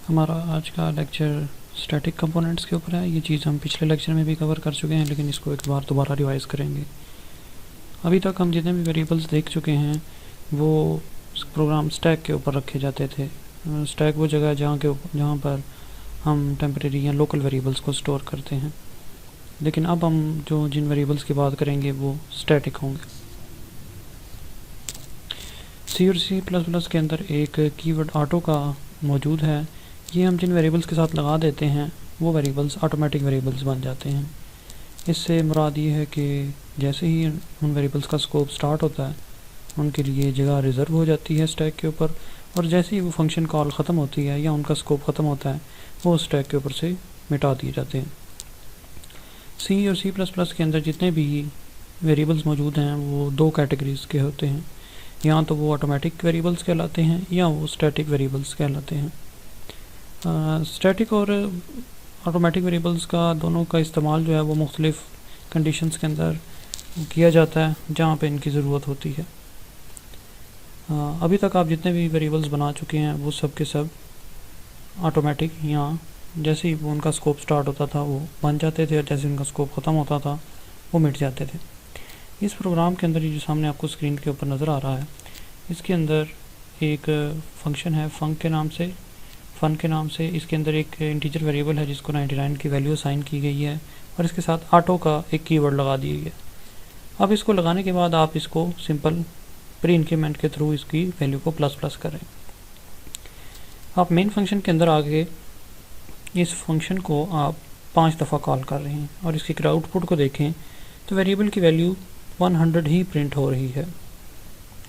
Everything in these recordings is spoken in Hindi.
हमारा आज का लेक्चर स्टैटिक कंपोनेंट्स के ऊपर है। ये चीज़ हम पिछले लेक्चर में भी कवर कर चुके हैं, लेकिन इसको एक बार दोबारा रिवाइज़ करेंगे। अभी तक हम जितने भी वेरिएबल्स देख चुके हैं वो प्रोग्राम स्टैक के ऊपर रखे जाते थे। स्टैक वो जगह है जहाँ पर हम टेम्परेरी या लोकल वेरिएबल्स को स्टोर करते हैं। लेकिन अब हम जिन वेरिएबल्स की बात करेंगे वो स्टैटिक होंगे। सी और C++ के अंदर एक कीवर्ड ऑटो का मौजूद है। ये हम जिन वेरिएबल्स के साथ लगा देते हैं वो वेरिएबल्स ऑटोमेटिक वेरिएबल्स बन जाते हैं। इससे मुराद ये है कि जैसे ही उन वेरिएबल्स का स्कोप स्टार्ट होता है उनके लिए जगह रिज़र्व हो जाती है स्टैक के ऊपर, और जैसे ही वो फंक्शन कॉल ख़त्म होती है या उनका स्कोप ख़त्म होता है वो स्टैक के ऊपर से मिटा दिए जाते हैं। सी और C++ के अंदर जितने भी वेरिएबल्स मौजूद हैं वो दो कैटेगरीज़ के होते हैं। या तो वो ऑटोमेटिक वेरिएबल्स कहलाते हैं या वो स्टैटिक वेरिएबल्स कहलाते हैं। स्टैटिक और ऑटोमेटिक वेरिएबल्स का दोनों का इस्तेमाल जो है वो मुख्तलिफ़ कंडीशंस के अंदर किया जाता है जहाँ पे इनकी ज़रूरत होती है। अभी तक आप जितने भी वेरिएबल्स बना चुके हैं वो सब के सब ऑटोमेटिक या जैसे ही उनका स्कोप स्टार्ट होता था वो बन जाते थे और जैसे उनका स्कोप ख़त्म होता था वो मिट जाते थे। इस प्रोग्राम के अंदर ये जो सामने आपको स्क्रीन के ऊपर नज़र आ रहा है, इसके अंदर एक फंक्शन है फन के नाम से। इसके अंदर एक इंटीजर वेरिएबल है जिसको 99 की वैल्यू असाइन की गई है और इसके साथ ऑटो का एक कीवर्ड लगा दिया गया। अब इसको लगाने के बाद आप इसको सिंपल प्री इंक्रीमेंट के थ्रू इसकी वैल्यू को ++ करें। आप मेन फंक्शन के अंदर आगे इस फंक्शन को आप 5 दफ़ा कॉल कर रहे हैं और इसके आउटपुट को देखें तो वेरिएबल की वैल्यू 100 ही प्रिंट हो रही है।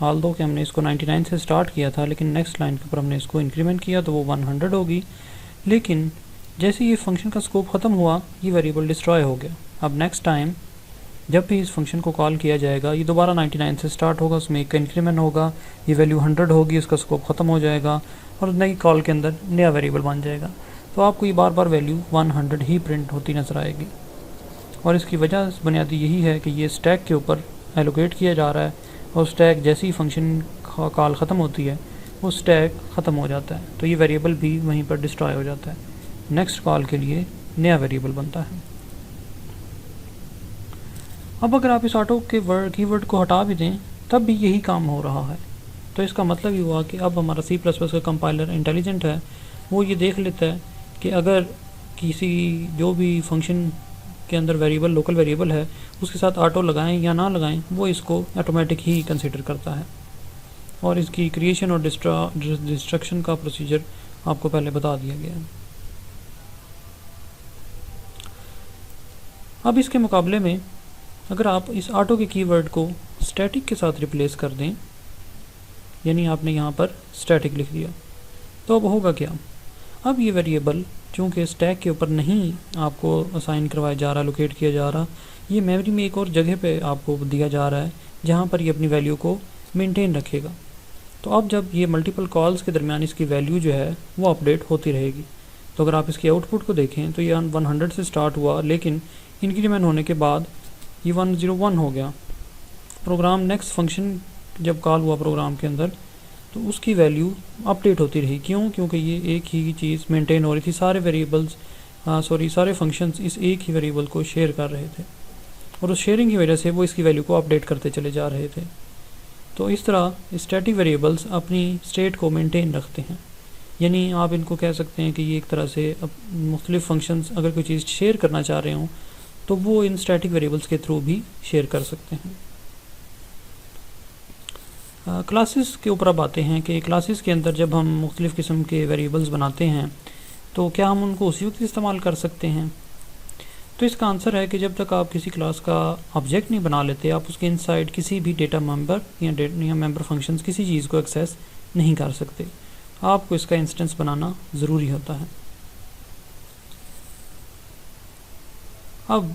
ऑल्दो कि हमने इसको 99 से स्टार्ट किया था, लेकिन नेक्स्ट लाइन के ऊपर हमने इसको इंक्रीमेंट किया तो वो 100 होगी। लेकिन जैसे ये फंक्शन का स्कोप ख़त्म हुआ ये वेरिएबल डिस्ट्रॉय हो गया। अब नेक्स्ट टाइम जब भी इस फंक्शन को कॉल किया जाएगा ये दोबारा 99 से स्टार्ट होगा, उसमें एक इंक्रीमेंट होगा, ये वैल्यू 100 होगी, उसका स्कोप ख़त्म हो जाएगा और नई कॉल के अंदर नया वेरिएबल बन जाएगा। तो आपको ये बार बार वैल्यू 100 ही प्रिंट होती नज़र आएगी। और इसकी वजह बुनियादी यही है कि ये स्टैक के ऊपर एलोकेट किया जा रहा है और स्टैक जैसी ही फंक्शन कॉल ख़त्म होती है वो स्टैक ख़त्म हो जाता है, तो ये वेरिएबल भी वहीं पर डिस्ट्रॉय हो जाता है। नेक्स्ट कॉल के लिए नया वेरिएबल बनता है। अब अगर आप इस ऑटो के कीवर्ड को हटा भी दें तब भी यही काम हो रहा है। तो इसका मतलब ये हुआ कि अब हमारा C++ का कंपाइलर इंटेलिजेंट है, वो ये देख लेता है कि अगर किसी जो भी फंक्शन के अंदर वेरिएबल लोकल वेरिएबल है उसके साथ ऑटो लगाएं या ना लगाएं वो इसको ऑटोमेटिक ही कंसीडर करता है। और इसकी क्रिएशन और डिस्ट्रक्शन का प्रोसीजर आपको पहले बता दिया गया है। अब इसके मुकाबले में अगर आप इस ऑटो के कीवर्ड को स्टैटिक के साथ रिप्लेस कर दें, यानी आपने यहाँ पर स्टैटिक लिख दिया, तो अब होगा क्या। अब ये वेरिएबल चूँकि स्टैक के ऊपर नहीं आपको असाइन करवाया जा रहा, लोकेट किया जा रहा, ये मेमोरी में एक और जगह पे आपको दिया जा रहा है जहाँ पर ये अपनी वैल्यू को मेंटेन रखेगा। तो अब जब ये मल्टीपल कॉल्स के दरमियान इसकी वैल्यू जो है वो अपडेट होती रहेगी। तो अगर आप इसके आउटपुट को देखें तो ये 100 से स्टार्ट हुआ, लेकिन इंक्रीमेंट होने के बाद ये 101 हो गया। प्रोग्राम नेक्स्ट फंक्शन जब कॉल हुआ प्रोग्राम के अंदर तो उसकी वैल्यू अपडेट होती रही। क्यों? क्योंकि ये एक ही चीज़ मेंटेन हो रही थी। सारे फंक्शंस इस एक ही वेरिएबल को शेयर कर रहे थे और उस शेयरिंग की वजह से वो इसकी वैल्यू को अपडेट करते चले जा रहे थे। तो इस तरह स्टैटिक वेरिएबल्स अपनी स्टेट को मेंटेन रखते हैं, यानी आप इनको कह सकते हैं कि ये एक तरह से मुख्तलिफ फंक्शंस अगर कोई चीज़ शेयर करना चाह रहे हों तो वो इन स्टैटिक वेरिएबल्स के थ्रू भी शेयर कर सकते हैं। क्लासेस के ऊपर अब आते हैं कि क्लासेस के अंदर जब हम मुख्तलिफ़ किस्म के वेरिएबल्स बनाते हैं तो क्या हम उनको उसी वक्त इस्तेमाल कर सकते हैं। तो इसका आंसर है कि जब तक आप किसी क्लास का ऑब्जेक्ट नहीं बना लेते आप उसके इनसाइड किसी भी डेटा मेंबर या मेंबर फंक्शंस किसी चीज़ को एक्सेस नहीं कर सकते। आपको इसका इंस्टेंस बनाना ज़रूरी होता है। अब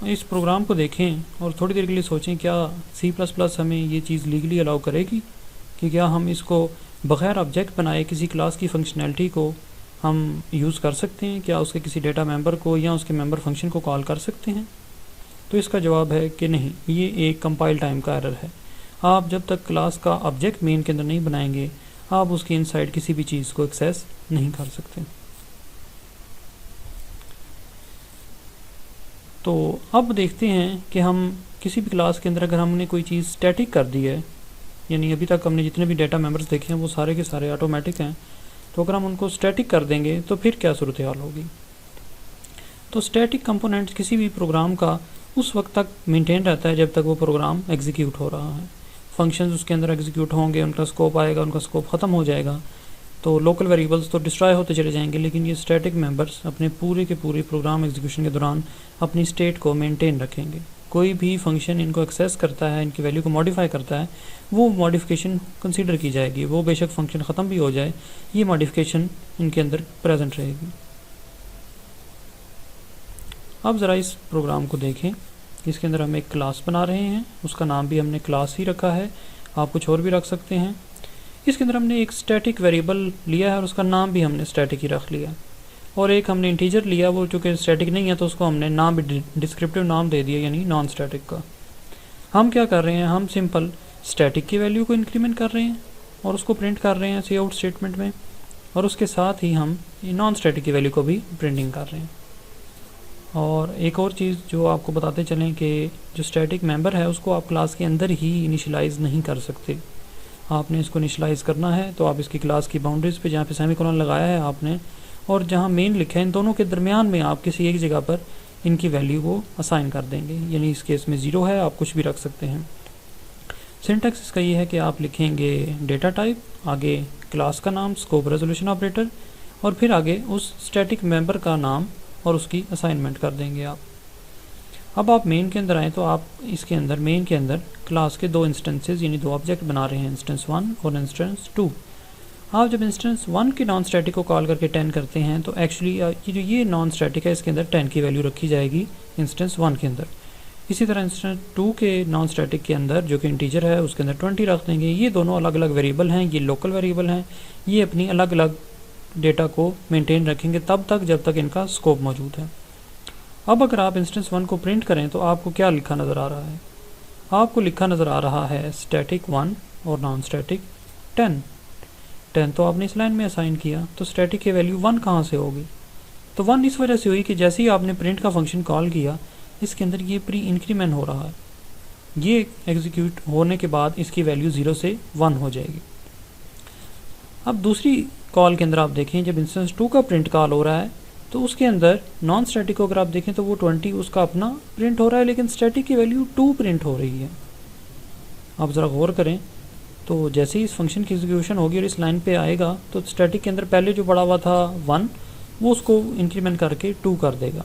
इस प्रोग्राम को देखें और थोड़ी देर के लिए सोचें, क्या C++ हमें ये चीज़ लीगली अलाउ करेगी कि क्या हम इसको बग़ैर ऑब्जेक्ट बनाए किसी क्लास की फंक्शनैलिटी को हम यूज़ कर सकते हैं? क्या उसके किसी डेटा मेंबर को या उसके मेंबर फंक्शन को कॉल कर सकते हैं? तो इसका जवाब है कि नहीं, ये एक कंपाइल टाइम का एरर है। आप जब तक क्लास का ऑब्जेक्ट मेन के अंदर नहीं बनाएंगे आप उसके इनसाइड किसी भी चीज़ को एक्सेस नहीं कर सकते। तो अब देखते हैं कि हम किसी भी क्लास के अंदर अगर हमने कोई चीज़ स्टैटिक कर दी है, यानी अभी तक हमने जितने भी डेटा मेंबर्स देखे हैं वो सारे के सारे ऑटोमेटिक हैं, तो अगर हम उनको स्टैटिक कर देंगे तो फिर क्या सूरत हाल होगी। तो स्टैटिक कंपोनेंट्स किसी भी प्रोग्राम का उस वक्त तक मेंटेन रहता है जब तक वो प्रोग्राम एग्जीक्यूट हो रहा है। फंक्शंस उसके अंदर एग्जीक्यूट होंगे, उनका स्कोप आएगा, उनका स्कोप ख़त्म हो जाएगा, तो लोकल वेरिएबल्स तो डिस्ट्रॉय होते चले जाएंगे, लेकिन ये स्टैटिक मेंबर्स अपने पूरे के पूरे प्रोग्राम एग्जीक्यूशन के दौरान अपनी स्टेट को मेंटेन रखेंगे। कोई भी फंक्शन इनको एक्सेस करता है, इनकी वैल्यू को मॉडिफाई करता है, वो मॉडिफिकेशन कंसीडर की जाएगी। वो बेशक फंक्शन ख़त्म भी हो जाए, ये मॉडिफिकेशन इनके अंदर प्रेजेंट रहेगी। अब ज़रा इस प्रोग्राम को देखें। इसके अंदर हम एक क्लास बना रहे हैं, उसका नाम भी हमने क्लास ही रखा है, आप कुछ और भी रख सकते हैं। इसके अंदर हमने एक स्टैटिक वेरिएबल लिया है और उसका नाम भी हमने स्टैटिक ही रख लिया, और एक हमने इंटीजर लिया, वो चूँकि स्टैटिक नहीं है तो उसको हमने नाम भी डिस्क्रिप्टिव नाम दे दिया, यानी नॉन स्टैटिक का। हम क्या कर रहे हैं, हम सिंपल स्टैटिक की वैल्यू को इंक्रीमेंट कर रहे हैं और उसको प्रिंट कर रहे हैं सी आउट स्टेटमेंट में, और उसके साथ ही हम नॉन स्टैटिक की वैल्यू को भी प्रिंटिंग कर रहे हैं। और एक और चीज़ जो आपको बताते चलें कि जो स्टैटिक मेंबर है उसको आप क्लास के अंदर ही इनिशियलाइज़ नहीं कर सकते। आपने इसको इनिशियलाइज़ करना है तो आप इसकी क्लास की बाउंड्रीज़ पे जहाँ पे सेमीकोलन लगाया है आपने, और जहाँ मेन लिखा है, इन दोनों के दरमियान में आप किसी एक जगह पर इनकी वैल्यू को असाइन कर देंगे। यानी इस केस में 0 है, आप कुछ भी रख सकते हैं। सिंटैक्स इसका ये है कि आप लिखेंगे डेटा टाइप, आगे क्लास का नाम, स्कोप रेजोल्यूशन ऑपरेटर, और फिर आगे उस स्टैटिक मेंबर का नाम और उसकी असाइनमेंट कर देंगे आप। अब आप मेन के अंदर आएँ तो आप इसके अंदर मेन के अंदर क्लास के 2 इंस्टेंसेस यानी 2 ऑब्जेक्ट बना रहे हैं, इंस्टेंस 1 और इंस्टेंस 2। आप जब इंस्टेंस 1 के नॉन स्टैटिक को कॉल करके 10 करते हैं तो एक्चुअली ये नॉन स्टैटिक है, इसके अंदर 10 की वैल्यू रखी जाएगी इंस्टेंस 1 के अंदर। इसी तरह इंस्टेंस 2 के नॉन स्टैटिक के अंदर जो कि इंटीजर है उसके अंदर 20 रख देंगे। ये दोनों अलग अलग वेरिएबल हैं, ये लोकल वेरिएबल हैं, ये अपनी अलग अलग डेटा को मेंटेन रखेंगे तब तक जब तक इनका स्कोप मौजूद है। अब अगर आप इंस्टेंस 1 को प्रिंट करें तो आपको क्या लिखा नज़र आ रहा है, आपको लिखा नज़र आ रहा है स्टैटिक 1 और नॉन स्टैटिक 10 तो आपने इस लाइन में असाइन किया, तो स्टैटिक की वैल्यू 1 कहाँ से होगी, तो 1 इस वजह से हुई कि जैसे ही आपने प्रिंट का फंक्शन कॉल किया इसके अंदर ये प्री इंक्रीमेंट हो रहा है, ये एग्जीक्यूट होने के बाद इसकी वैल्यू 0 से 1 हो जाएगी। अब दूसरी कॉल के अंदर आप देखें, जब इंस्टेंस 2 का प्रिंट कॉल हो रहा है तो उसके अंदर नॉन स्टैटिक को अगर आप देखें तो वो 20 उसका अपना प्रिंट हो रहा है, लेकिन स्टैटिक की वैल्यू 2 प्रिंट हो रही है। आप ज़रा गौर करें, तो जैसे ही इस फंक्शन की एग्जीक्यूशन होगी और इस लाइन पे आएगा तो स्टैटिक के अंदर पहले जो पड़ा हुआ था 1 वो उसको इंक्रीमेंट करके 2 कर देगा।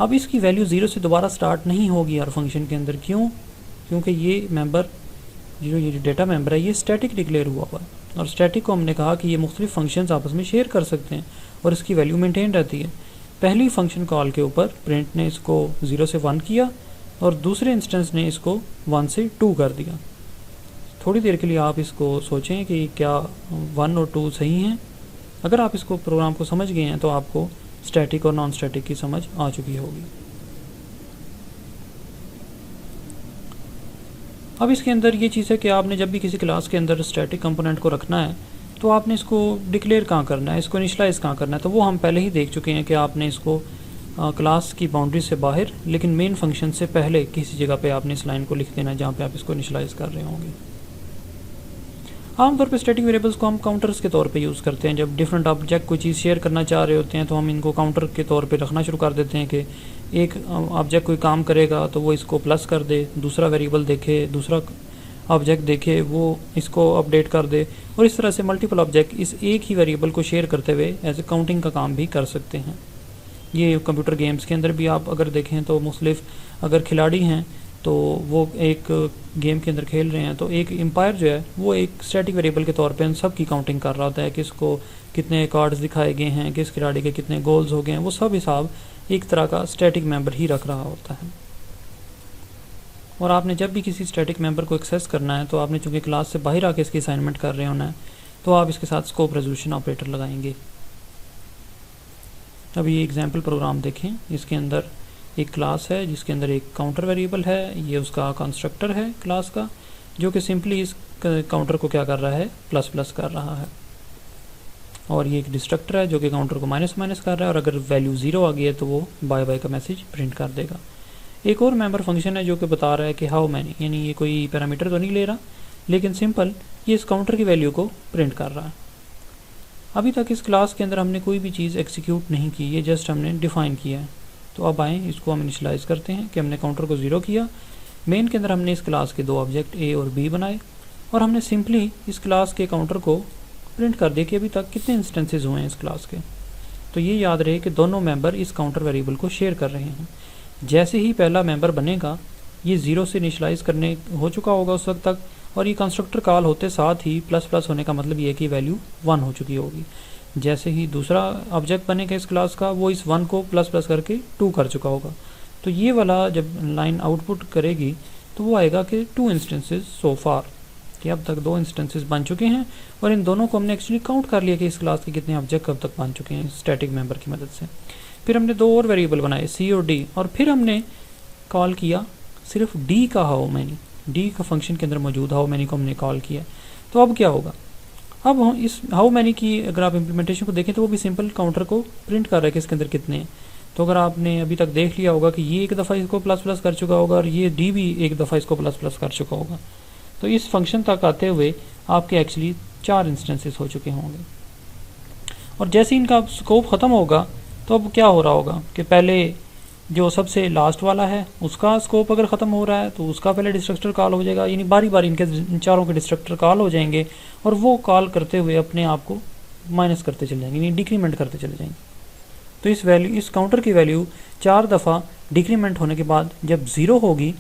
अब इसकी वैल्यू 0 से दोबारा स्टार्ट नहीं होगी हर फंक्शन के अंदर। क्यों? क्योंकि ये मेंबर जो ये डेटा मेंबर है ये स्टैटिक डिक्लेयर हुआ है, और स्टैटिक को हमने कहा कि ये मुख्तलिफ फंक्शंस आपस में शेयर कर सकते हैं और इसकी वैल्यू मेंटेन रहती है। पहली फंक्शन कॉल के ऊपर प्रिंट ने इसको 0 से 1 किया और दूसरे इंस्टेंस ने इसको 1 से 2 कर दिया। थोड़ी देर के लिए आप इसको सोचें कि क्या 1 और 2 सही हैं। अगर आप इसको प्रोग्राम को समझ गए हैं तो आपको स्टैटिक और नॉन स्टैटिक की समझ आ चुकी होगी। अब इसके अंदर ये चीज़ है कि आपने जब भी किसी क्लास के अंदर स्टैटिक कंपोनेंट को रखना है तो आपने इसको डिक्लेयर कहाँ करना है, इसको इनिशियलाइज़ कहाँ करना है, तो वो हम पहले ही देख चुके हैं कि आपने इसको क्लास की बाउंड्री से बाहर लेकिन मेन फंक्शन से पहले किसी जगह पे आपने इस लाइन को लिख देना है जहाँ पे आप इसको इनिशियलाइज़ कर रहे होंगे। आमतौर पे स्टैटिक वेरिएबल्स को हम काउंटर्स के तौर पे यूज़ करते हैं। जब डिफरेंट ऑब्जेक्ट कोई चीज़ शेयर करना चाह रहे होते हैं तो हम इनको काउंटर के तौर पे रखना शुरू कर देते हैं कि एक ऑब्जेक्ट कोई काम करेगा तो वो इसको प्लस कर दे, दूसरा वेरिएबल देखे, दूसरा ऑब्जेक्ट देखे वो इसको अपडेट कर दे, और इस तरह से मल्टीपल ऑब्जेक्ट इस एक ही वेरिएबल को शेयर करते हुए एज ए काउंटिंग का काम भी कर सकते हैं। ये कंप्यूटर गेम्स के अंदर भी आप अगर देखें तो मुख्तलिफ अगर खिलाड़ी हैं तो वो एक गेम के अंदर खेल रहे हैं तो एक एम्पायर जो है वो एक स्टैटिक वेरिएबल के तौर पे उन सब की काउंटिंग कर रहा होता है, किसको कितने कार्ड्स दिखाए गए हैं, किस खिलाड़ी के कितने गोल्स हो गए हैं, वो सब हिसाब एक तरह का स्टैटिक मेंबर ही रख रहा होता है। और आपने जब भी किसी स्टैटिक मेंबर को एक्सेस करना है तो आपने चूँकि क्लास से बाहर आके इसकी असाइनमेंट कर रहे होना है तो आप इसके साथ स्कोप रेजोल्यूशन ऑपरेटर लगाएंगे। अब ये एग्जाम्पल प्रोग्राम देखें, इसके अंदर एक क्लास है जिसके अंदर एक काउंटर वेरिएबल है, ये उसका कंस्ट्रक्टर है क्लास का, जो कि सिंपली इस काउंटर को क्या कर रहा है, प्लस प्लस कर रहा है। और ये एक डिस्ट्रक्टर है जो कि काउंटर को माइनस माइनस कर रहा है, और अगर वैल्यू 0 आ गई है तो वो बाय बाय का मैसेज प्रिंट कर देगा। एक और मेंबर फंक्शन है जो कि बता रहा है कि हाउ मैनी, यानी ये कोई पैरामीटर तो नहीं ले रहा, लेकिन सिंपल ये इस काउंटर की वैल्यू को प्रिंट कर रहा है। अभी तक इस क्लास के अंदर हमने कोई भी चीज़ एग्जीक्यूट नहीं की, ये जस्ट हमने डिफाइन किया है। तो अब आए इसको हम इनिशियलाइज करते हैं कि हमने काउंटर को 0 किया। मेन के अंदर हमने इस क्लास के दो ऑब्जेक्ट ए और बी बनाए, और हमने सिंपली इस क्लास के काउंटर को प्रिंट कर दिया कि अभी तक कितने इंस्टेंसेस हुए हैं इस क्लास के। तो ये याद रहे कि दोनों मेंबर इस काउंटर वेरिएबल को शेयर कर रहे हैं। जैसे ही पहला मेंबर बनेगा, ये 0 से इनिशियलाइज करने हो चुका होगा उस वक्त तक, और ये कंस्ट्रक्टर कॉल होते साथ ही प्लस प्लस होने का मतलब ये है कि वैल्यू 1 हो चुकी होगी। जैसे ही दूसरा ऑब्जेक्ट बनेगा इस क्लास का, वो इस 1 को प्लस प्लस करके 2 कर चुका होगा। तो ये वाला जब लाइन आउटपुट करेगी तो वो आएगा कि 2 इंस्टेंसेस सो फार, कि अब तक 2 इंस्टेंसेस बन चुके हैं, और इन दोनों को हमने एक्चुअली काउंट कर लिया कि इस क्लास के कितने ऑब्जेक्ट कब तक बन चुके हैं स्टैटिक मेंबर की मदद से। फिर हमने 2 और वेरिएबल बनाए, सी और डी, और फिर हमने कॉल किया सिर्फ डी का हाउ मैनी, डी का फंक्शन के अंदर मौजूद हाउ मैनी को हमने कॉल किया। तो अब क्या होगा, अब हम इस हाउ मैनी की अगर आप इम्प्लीमेंटेशन को देखें तो वो भी सिंपल काउंटर को प्रिंट कर रहा है कि इसके अंदर कितने हैं। तो अगर आपने अभी तक देख लिया होगा कि ये एक दफ़ा इसको प्लस प्लस कर चुका होगा, और ये डी भी एक दफ़ा इसको प्लस प्लस कर चुका होगा। तो इस फंक्शन तक आते हुए आपके एक्चुअली 4 इंस्टेंसेस हो चुके होंगे। और जैसे ही इनका स्कोप ख़त्म होगा तो अब क्या हो रहा होगा कि पहले जो सबसे लास्ट वाला है उसका स्कोप अगर ख़त्म हो रहा है तो उसका पहले डिस्ट्रक्टर कॉल हो जाएगा, यानी बारी बारी इन चारों के डिस्ट्रक्टर कॉल हो जाएंगे, और वो कॉल करते हुए अपने आप को माइनस करते चले जाएंगे, यानी डिक्रीमेंट करते चले जाएंगे। तो इस काउंटर की वैल्यू 4 दफ़ा डिक्रीमेंट होने के बाद जब 0 होगी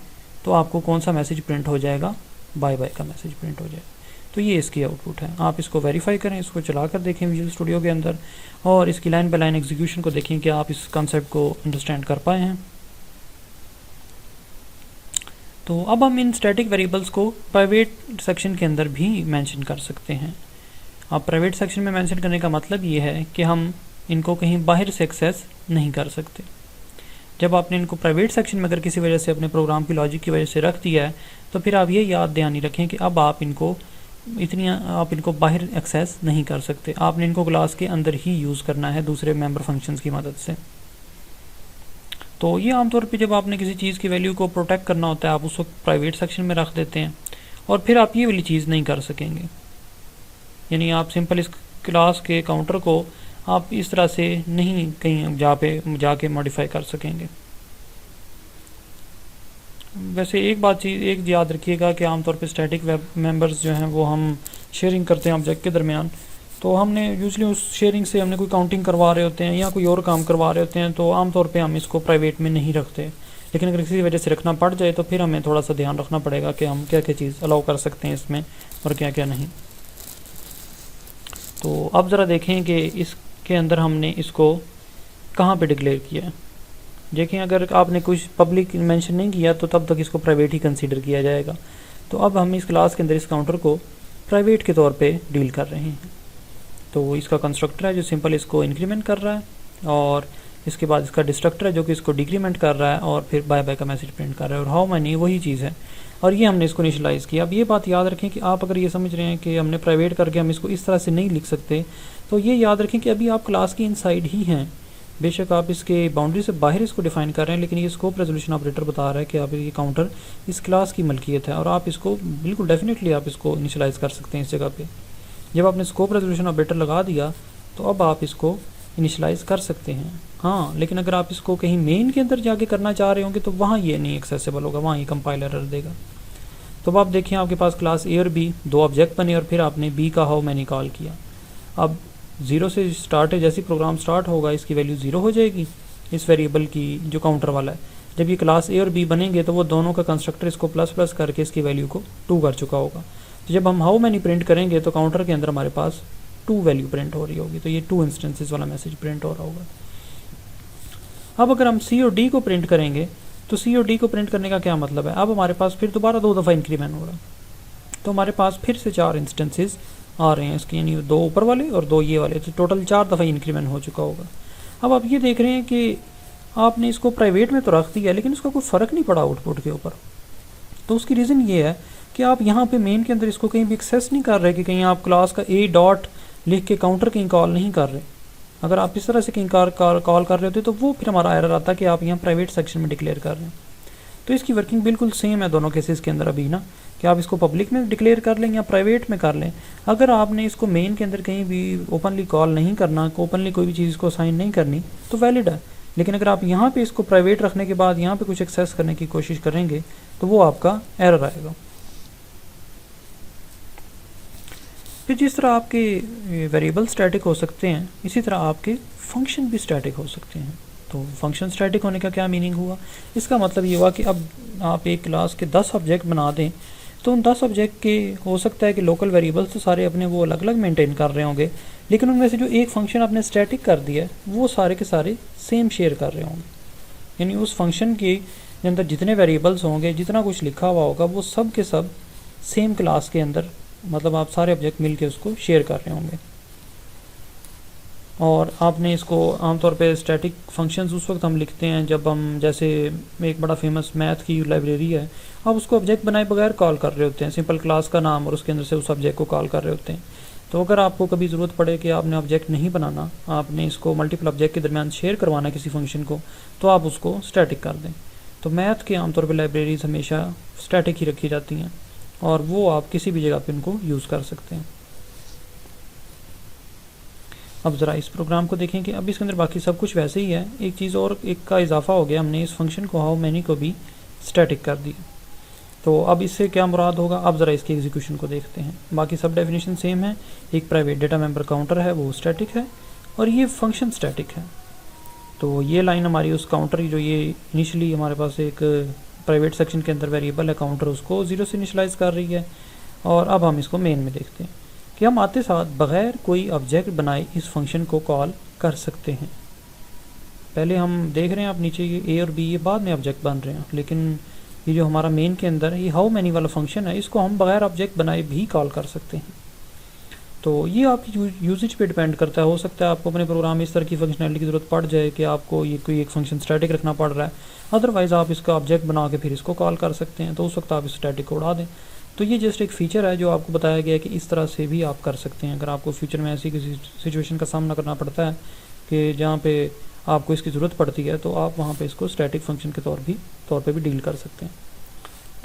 तो आपको कौन सा मैसेज प्रिंट हो जाएगा, बाय बाय का मैसेज प्रिंट हो जाएगा। तो ये इसकी आउटपुट है। आप इसको वेरीफाई करें, इसको चला कर देखें विजुअल स्टूडियो के अंदर, और इसकी लाइन बाय लाइन एग्जीक्यूशन को देखें कि आप इस कंसेप्ट को अंडरस्टैंड कर पाए हैं। तो अब हम इन स्टैटिक वेरिएबल्स को प्राइवेट सेक्शन के अंदर भी मेंशन कर सकते हैं। अब प्राइवेट सेक्शन में मेंशन करने का मतलब ये है कि हम इनको कहीं बाहर से एक्सेस नहीं कर सकते। जब आपने इनको प्राइवेट सेक्शन में अगर किसी वजह से अपने प्रोग्राम की लॉजिक की वजह से रख दिया है, तो फिर आप ये याद ध्यान रखें कि अब आप इनको बाहर एक्सेस नहीं कर सकते। आपने इनको क्लास के अंदर ही यूज़ करना है दूसरे मेंबर फंक्शंस की मदद से। तो ये आमतौर पे जब आपने किसी चीज़ की वैल्यू को प्रोटेक्ट करना होता है, आप उसको प्राइवेट सेक्शन में रख देते हैं, और फिर आप ये वाली चीज़ नहीं कर सकेंगे। यानी आप सिंपल इस क्लास के काउंटर को आप इस तरह से नहीं कहीं जाके मॉडिफाई कर सकेंगे। वैसे एक याद रखिएगा कि आमतौर पे स्टैटिक वेब मेंबर्स जो हैं वो हम शेयरिंग करते हैं ऑब्जेक्ट के दरमियान, तो हमने यूजली उस शेयरिंग से हमने कोई काउंटिंग करवा रहे होते हैं या कोई और काम करवा रहे होते हैं, तो आमतौर पे हम इसको प्राइवेट में नहीं रखते। लेकिन अगर किसी वजह से रखना पड़ जाए तो फिर हमें थोड़ा सा ध्यान रखना पड़ेगा कि हम क्या क्या चीज़ अलाउ कर सकते हैं इसमें और क्या क्या नहीं। तो अब ज़रा देखें कि इसके अंदर हमने इसको कहाँ पे डिक्लेयर किया है। देखें, अगर आपने कुछ पब्लिक मेंशन नहीं किया तो तब तक इसको प्राइवेट ही कंसीडर किया जाएगा। तो अब हम इस क्लास के अंदर इस काउंटर को प्राइवेट के तौर पे डील कर रहे हैं। तो इसका कंस्ट्रक्टर है जो सिंपल इसको इंक्रीमेंट कर रहा है, और इसके बाद इसका डिस्ट्रक्टर है जो कि इसको डिक्रीमेंट कर रहा है, और फिर बाय बाय का मैसेज प्रिंट कर रहा है, और हाउ मैनी वही चीज़ है, और ये हमने इसको इनिशियलाइज़ किया। अब ये बात याद रखें कि आप अगर ये समझ रहे हैं कि हमने प्राइवेट करके हम इसको इस तरह से नहीं लिख सकते, तो ये याद रखें कि अभी आप क्लास की इनसाइड ही हैं। बेशक आप इसके बाउंड्री से बाहर इसको डिफाइन कर रहे हैं, लेकिन ये स्कोप रेजोल्यूशन ऑपरेटर बता रहा है कि आप ये काउंटर इस क्लास की मलकियत है, और आप इसको बिल्कुल डेफिनेटली आप इसको इनिशियलाइज़ कर सकते हैं इस जगह पे। जब आपने स्कोप रेजोल्यूशन ऑपरेटर लगा दिया तो अब आप इसको इनिशियलाइज़ कर सकते हैं। हाँ, लेकिन अगर आप इसको कहीं मेन के अंदर जाके करना चाह रहे होंगे तो वहाँ ये नहीं एक्सेसिबल होगा, वहाँ ये कंपाइलर एरर देगा। तो अब आप देखिए आपके पास क्लास ए और बी दो ऑब्जेक्ट बने, और फिर आपने बी का हाउ मैनी कॉल किया। अब 0 से स्टार्ट है, जैसे प्रोग्राम स्टार्ट होगा इसकी वैल्यू 0 हो जाएगी इस वेरिएबल की जो काउंटर वाला है। जब ये क्लास ए और बी बनेंगे तो वो दोनों का कंस्ट्रक्टर इसको प्लस प्लस करके इसकी वैल्यू को 2 कर चुका होगा। तो जब हम हाउ मैनी प्रिंट करेंगे तो काउंटर के अंदर हमारे पास 2 वैल्यू प्रिंट हो रही होगी, तो ये 2 इंस्टेंसेस वाला मैसेज प्रिंट हो रहा होगा। अब अगर हम सी और डी को प्रिंट करेंगे तो सी और डी को प्रिंट करने का क्या मतलब है, अब हमारे पास फिर दोबारा 2 दफ़ा इंक्रीमेंट हो रहा है, तो हमारे पास फिर से 4 इंस्टेंसेस आ रहे हैं इसके, यानी 2 ऊपर वाले और 2 ये वाले, तो टोटल 4 दफ़ा इंक्रीमेंट हो चुका होगा। अब आप ये देख रहे हैं कि आपने इसको प्राइवेट में तो रख दिया, लेकिन उसका कोई फ़र्क नहीं पड़ा आउटपुट के ऊपर। तो उसकी रीज़न ये है कि आप यहाँ पे मेन के अंदर इसको कहीं भी एक्सेस नहीं कर रहे, कि कहीं आप क्लास का ए डॉट लिख के काउंटर कहीं कॉल नहीं कर रहे। अगर आप इस तरह से कहीं कॉल कर रहे होते तो वो फिर हमारा एरर आता कि आप यहाँ प्राइवेट सेक्शन में डिक्लेयर कर रहे हैं। तो इसकी वर्किंग बिल्कुल सेम है दोनों केसेस के अंदर अभी ना, कि आप इसको पब्लिक में डिक्लेयर कर लें या प्राइवेट में कर लें। अगर आपने इसको मेन के अंदर कहीं भी ओपनली कॉल नहीं करना, ओपनली कोई भी चीज़ इसको साइन नहीं करनी, तो वैलिड है। लेकिन अगर आप यहाँ पे इसको प्राइवेट रखने के बाद यहाँ पे कुछ एक्सेस करने की कोशिश करेंगे तो वो आपका एरर आएगा। फिर जिस तरह आपके वेरिएबल स्टैटिक हो सकते हैं, इसी तरह आपके फंक्शन भी स्टैटिक हो सकते हैं। तो फंक्शन स्टैटिक होने का क्या मीनिंग हुआ? इसका मतलब ये हुआ कि अब आप एक क्लास के 10 ऑब्जेक्ट बना दें, तो उन 10 ऑब्जेक्ट के हो सकता है कि लोकल वेरिएबल्स तो सारे अपने वो अलग अलग मेंटेन कर रहे होंगे, लेकिन उनमें से जो एक फंक्शन आपने स्टैटिक कर दिया है वो सारे के सारे सेम शेयर कर रहे होंगे। यानी उस फंक्शन के अंदर जितने वेरिएबल्स होंगे, जितना कुछ लिखा हुआ होगा, वो सब के सब सेम क्लास के अंदर, मतलब आप सारे ऑब्जेक्ट मिल के उसको शेयर कर रहे होंगे। और आपने इसको आमतौर पे स्टैटिक फंक्शंस उस वक्त हम लिखते हैं जब हम, जैसे एक बड़ा फेमस मैथ की लाइब्रेरी है, आप उसको ऑब्जेक्ट बनाए बगैर कॉल कर रहे होते हैं, सिंपल क्लास का नाम और उसके अंदर से उस ऑब्जेक्ट को कॉल कर रहे होते हैं। तो अगर आपको कभी ज़रूरत पड़े कि आपने ऑब्जेक्ट नहीं बनाना, आपने इसको मल्टीपल ऑब्जेक्ट के दरमियान शेयर करवाना किसी फंक्शन को, तो आप उसको स्टैटिक कर दें। तो मैथ के आमतौर पर लाइब्रेरीज हमेशा स्टैटिक ही रखी जाती हैं और वो आप किसी भी जगह पर इनको यूज़ कर सकते हैं। अब ज़रा इस प्रोग्राम को देखें कि अब इसके अंदर बाकी सब कुछ वैसे ही है। एक चीज़ और एक का इजाफा हो गया, हमने इस फंक्शन को हाउ मैनी को भी स्टैटिक कर दिया। तो अब इससे क्या मुराद होगा, अब ज़रा इसके एग्जीक्यूशन को देखते हैं। बाकी सब डेफिनेशन सेम है। एक प्राइवेट डेटा मेंबर काउंटर है वो स्टैटिक है और ये फंक्शन स्टैटिक है। तो ये लाइन हमारी उस काउंटर, जो ये इनिशियली हमारे पास एक प्राइवेट सेक्शन के अंदर वेरिएबल है काउंटर, उसको 0 से इनिशलाइज कर रही है। और अब हम इसको मेन में देखते हैं कि हम आते साथ बग़ैर कोई ऑब्जेक्ट बनाए इस फंक्शन को कॉल कर सकते हैं। पहले हम देख रहे हैं आप नीचे ये ए और बी, ये बाद में ऑब्जेक्ट बन रहे हैं, लेकिन ये जो हमारा मेन के अंदर ये हाउ मैनी वाला फंक्शन है, इसको हम बग़ैर ऑब्जेक्ट बनाए भी कॉल कर सकते हैं। तो ये आपकी यूजेज पे डिपेंड करता है। हो सकता है आपको अपने प्रोग्राम में इस तरह की फंक्शनैलिटी की ज़रूरत पड़ जाए कि आपको ये कोई एक फंक्शन स्टैटिक रखना पड़ रहा है, अदरवाइज़ आप इसका ऑब्जेक्ट बना के फिर इसको कॉल कर सकते हैं, तो उस वक्त आप इस स्टैटिक को उड़ा दें। तो ये जस्ट एक फ़ीचर है जो आपको बताया गया है कि इस तरह से भी आप कर सकते हैं। अगर आपको फ्यूचर में ऐसी किसी सिचुएशन का सामना करना पड़ता है कि जहाँ पे आपको इसकी ज़रूरत पड़ती है, तो आप वहाँ पे इसको स्टैटिक फंक्शन के तौर पे भी डील कर सकते हैं।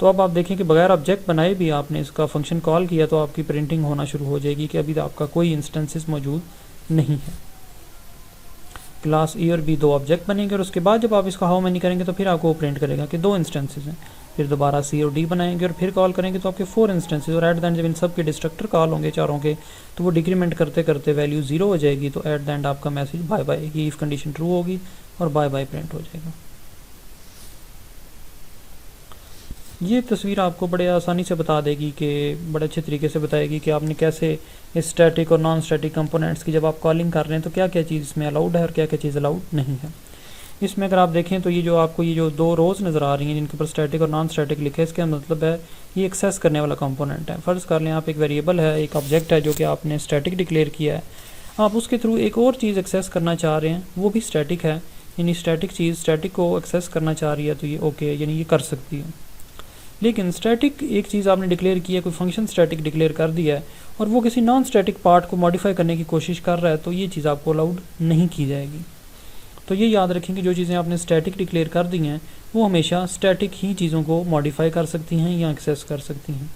तो अब आप देखें कि बगैर ऑब्जेक्ट बनाए भी आपने इसका फंक्शन कॉल किया तो आपकी प्रिंटिंग होना शुरू हो जाएगी कि अभी आपका कोई इंस्टेंसेस मौजूद नहीं है। क्लास ए और बी 2 ऑब्जेक्ट बनेंगे और उसके बाद जब आप इसका हाउ मैनी करेंगे तो फिर आपको वो प्रिंट करेगा कि 2 इंस्टेंसेस हैं। फिर दोबारा सी और डी बनाएंगे और फिर कॉल करेंगे तो आपके 4 इंस्टेंसेस, और एट द एंड जब इन सब के डिस्ट्रक्टर कॉल होंगे चारों के, तो वो डिक्रीमेंट करते करते वैल्यू 0 हो जाएगी। तो एट द एंड आपका मैसेज बाय बाय, ये इफ कंडीशन ट्रू होगी और बाय बाय प्रिंट हो जाएगा। ये तस्वीर आपको बड़े आसानी से बता देगी, कि बड़े अच्छे तरीके से बताएगी कि आपने कैसे इस स्टैटिक और नॉन स्टैटिक कंपोनेंट्स की जब आप कॉलिंग कर रहे हैं तो क्या क्या चीज़ इसमें अलाउड है और क्या क्या चीज़ अलाउड नहीं है। इसमें अगर आप देखें तो ये जो आपको ये जो 2 रोज़ नज़र आ रही हैं जिनके ऊपर स्टैटिक और नॉन स्टैटिक लिखे, इसका मतलब है ये एक्सेस करने वाला कंपोनेंट है। फ़र्ज़ कर लें आप एक वेरिएबल है, एक ऑब्जेक्ट है जो कि आपने स्टैटिक डिक्लेयर किया है, आप उसके थ्रू एक और चीज़ एक्सेस करना चाह रहे हैं, वो भी स्टैटिक है, यानी स्टैटिक चीज़ स्टैटिक को एक्सेस करना चाह रही है, तो ये ओके, यानी ये कर सकती है। लेकिन स्टैटिक एक चीज़ आपने डिक्लेयर की है, कोई फंक्शन स्टैटिक डिक्लेयर कर दिया है और वो किसी नॉन स्टैटिक पार्ट को मॉडिफाई करने की कोशिश कर रहा है, तो ये चीज़ आपको अलाउड नहीं की जाएगी। तो ये याद रखें कि जो चीज़ें आपने स्टैटिक डिक्लेयर कर दी हैं वो हमेशा स्टैटिक ही चीज़ों को मॉडिफाई कर सकती हैं या एक्सेस कर सकती हैं।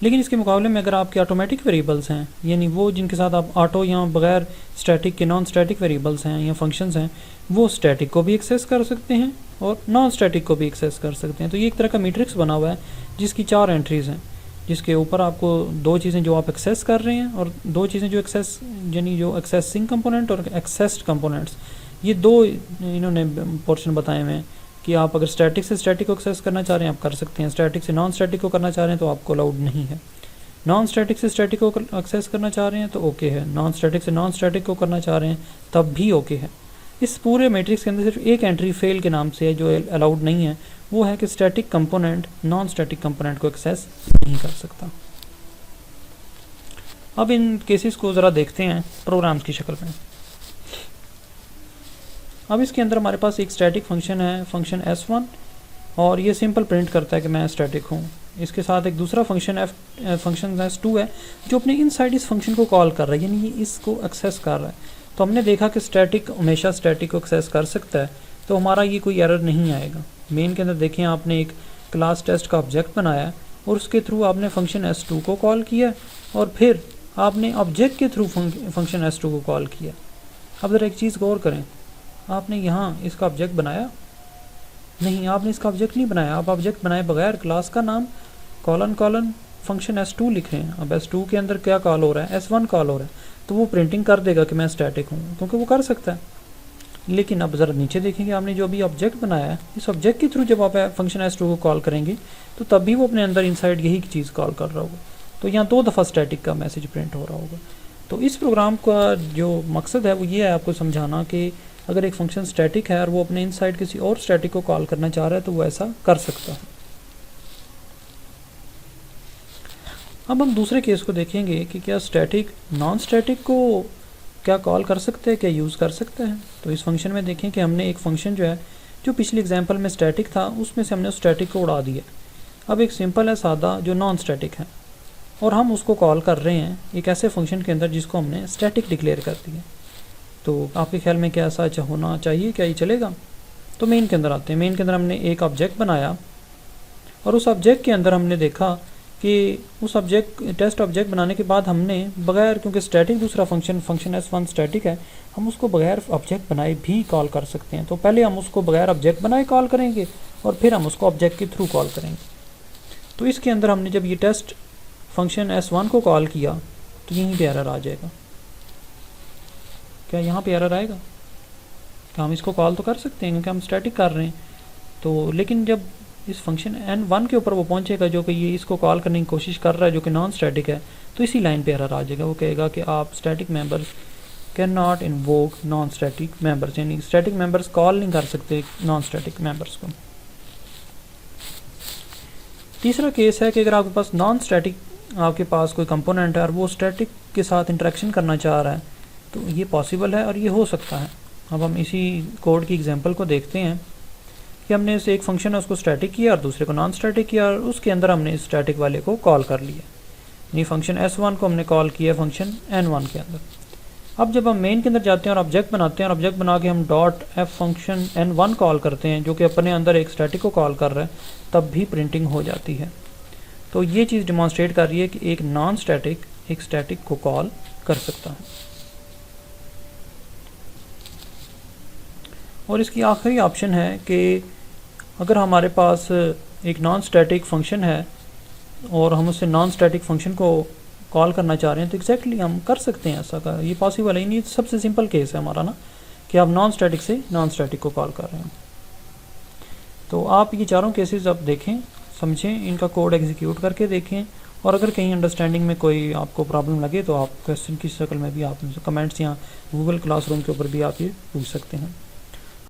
लेकिन इसके मुकाबले में अगर आपके ऑटोमेटिक वेरिएबल्स हैं, यानी वो जिनके साथ आप ऑटो या बगैर स्टैटिक के नॉन स्टैटिक वेरिएबल्स हैं या फंक्शंस हैं, वो स्टैटिक को भी एक्सेस कर सकते हैं और नॉन स्टैटिक को भी एक्सेस कर सकते हैं। तो ये एक तरह का मैट्रिक्स बना हुआ है जिसकी 4 एंट्रीज़ हैं, जिसके ऊपर आपको 2 चीज़ें जो आप एक्सेस कर रहे हैं और 2 चीज़ें जो एक्सेस, यानी जो एक्सेसिंग कंपोनेंट और एक्सेस्ड कंपोनेंट्स, ये 2 इन्होंने पोर्शन बताए हुए हैं कि आप अगर स्टैटिक से स्टैटिक को एक्सेस करना चाह रहे हैं आप कर सकते हैं, स्टैटिक से नॉन स्टैटिक को करना चाह रहे हैं तो आपको अलाउड नहीं है। नॉन स्टैटिक से स्टैटिक को एक्सेस करना चाह रहे हैं तो ओके है, नॉन स्टैटिक से नॉन स्टैटिक को करना चाह रहे हैं तब भी ओके है। इस पूरे मैट्रिक्स के अंदर सिर्फ एक एंट्री फेल के नाम से है जो अलाउड नहीं है, वो है कि static component non static component को एक्सेस नहीं कर सकता। अब इन केसेस को ज़रा देखते हैं प्रोग्राम्स की शक्ल में। अब इसके अंदर हमारे पास एक स्टैटिक फंक्शन है, फंक्शन S1, और ये सिंपल प्रिंट करता है कि मैं स्टैटिक हूँ। इसके साथ एक दूसरा फंक्शन फंक्शन s2 है जो अपने इनसाइड इस फंक्शन को कॉल कर रहा है, यानी ये इसको एक्सेस कर रहा है। तो हमने देखा कि स्टैटिक हमेशा स्टैटिक को एक्सेस कर सकता है, तो हमारा ये कोई एरर नहीं आएगा। मेन के अंदर देखें, आपने एक क्लास टेस्ट का ऑब्जेक्ट बनाया है और उसके थ्रू आपने फंक्शन s2 को कॉल किया और फिर आपने ऑब्जेक्ट के थ्रू फंक्शन s2 को कॉल किया। अब ज़रा एक चीज़ गौर करें, आपने यहाँ इसका ऑब्जेक्ट बनाया नहीं, आपने इसका ऑब्जेक्ट नहीं बनाया। आप ऑब्जेक्ट बनाए बगैर क्लास का नाम कॉलन कॉलन फंक्शन s2 लिख रहे हैं। अब s2 के अंदर क्या कॉल हो रहा है, s1 कॉल हो रहा है, तो वो प्रिंटिंग कर देगा कि मैं स्टैटिक हूँ, क्योंकि वो कर सकता है। लेकिन अब ज़रा नीचे देखेंगे, आपने जो भी ऑब्जेक्ट बनाया है, इस ऑब्जेक्ट के थ्रू जब आप फंक्शन s2 को कॉल करेंगे तो तब भी वो अपने अंदर इनसाइड यही चीज़ कॉल कर रहा होगा। तो यहाँ 2 दफ़ा स्टैटिक का मैसेज प्रिंट हो रहा होगा। तो इस प्रोग्राम का जो मकसद है वो ये है आपको समझाना कि अगर एक फंक्शन स्टैटिक है और वो अपने इनसाइड किसी और स्टैटिक को कॉल करना चाह रहा है तो वो ऐसा कर सकता है। अब हम दूसरे केस को देखेंगे कि क्या स्टैटिक नॉन स्टैटिक को क्या कॉल कर सकते हैं, क्या यूज़ कर सकते हैं। तो इस फंक्शन में देखें कि हमने एक फंक्शन जो है जो पिछले एग्जांपल में स्टैटिक था उसमें से हमने उस स्टैटिक को उड़ा दिया। अब एक सिंपल है सादा जो नॉन स्टैटिक है और हम उसको कॉल कर रहे हैं एक ऐसे फंक्शन के अंदर जिसको हमने स्टैटिक डिक्लेयर कर दिया। तो आपके ख्याल में क्या ऐसा होना चाहिए, क्या ये चलेगा? तो मेन के अंदर आते हैं। मेन के अंदर हमने एक ऑब्जेक्ट बनाया और उस ऑब्जेक्ट के अंदर हमने देखा कि उस ऑब्जेक्ट टेस्ट ऑब्जेक्ट बनाने के बाद हमने बगैर, क्योंकि स्टैटिक दूसरा फंक्शन s1 स्टैटिक है, हम उसको बगैर ऑब्जेक्ट बनाए भी कॉल कर सकते हैं। तो पहले हम उसको बगैर ऑब्जेक्ट बनाए कॉल करेंगे और फिर हम उसको ऑब्जेक्ट के थ्रू कॉल करेंगे। तो इसके अंदर हमने जब ये टेस्ट फंक्शन s1 को कॉल किया तो यहीं पे एरर आ जाएगा। क्या यहाँ पे एरर आएगा? क्या हम इसको कॉल तो कर सकते हैं क्योंकि हम स्टैटिक कर रहे हैं। तो लेकिन जब इस फंक्शन n1 के ऊपर वो पहुंचेगा जो कि ये इसको कॉल करने की कोशिश कर रहा है जो कि नॉन स्टैटिक है, तो इसी लाइन पे एरर आ जाएगा। वो कहेगा कि आप static members can not invoke non static members, यानी स्टैटिक मेंबर्स कॉल नहीं कर सकते नॉन स्टैटिक मेंबर्स को। तीसरा केस है कि अगर आपके पास नॉन स्टैटिक आपके पास कोई कंपोनेंट है और वो स्टैटिक के साथ इंटरेक्शन करना चाह रहा है, तो ये पॉसिबल है और ये हो सकता है। अब हम इसी कोड की एग्जांपल को देखते हैं कि हमने इसे एक फंक्शन है उसको स्टैटिक किया और दूसरे को नॉन स्टैटिक किया और उसके अंदर हमने स्टैटिक वाले को कॉल कर लिया, यानी फंक्शन s1 को हमने कॉल किया फंक्शन n1 के अंदर। अब जब हम मेन के अंदर जाते हैं और ऑब्जेक्ट बनाते हैं और ऑब्जेक्ट बना के हम dot f function n1 call करते हैं जो कि अपने अंदर एक स्टैटिक को कॉल कर रहा है, तब भी प्रिंटिंग हो जाती है। तो ये चीज़ डिमॉन्स्ट्रेट कर रही है कि एक नॉन स्टैटिक एक स्टैटिक को कॉल कर सकता है। और इसकी आखिरी ऑप्शन है कि अगर हमारे पास एक नॉन स्टैटिक फंक्शन है और हम उससे नॉन स्टैटिक फंक्शन को कॉल करना चाह रहे हैं तो एग्जैक्टली हम कर सकते हैं ऐसा का, ये पॉसिबल है। ये सबसे सिंपल केस है हमारा ना कि आप नॉन स्टैटिक से नॉन स्टैटिक को कॉल कर रहे हैं। तो आप ये चारों केसेस अब देखें, समझें, इनका कोड एग्जीक्यूट करके देखें और अगर कहीं अंडरस्टैंडिंग में कोई आपको प्रॉब्लम लगे तो आप क्वेश्चन की शक्ल में भी आप कमेंट्स या गूगल क्लासरूम के ऊपर भी आप ये पूछ सकते हैं।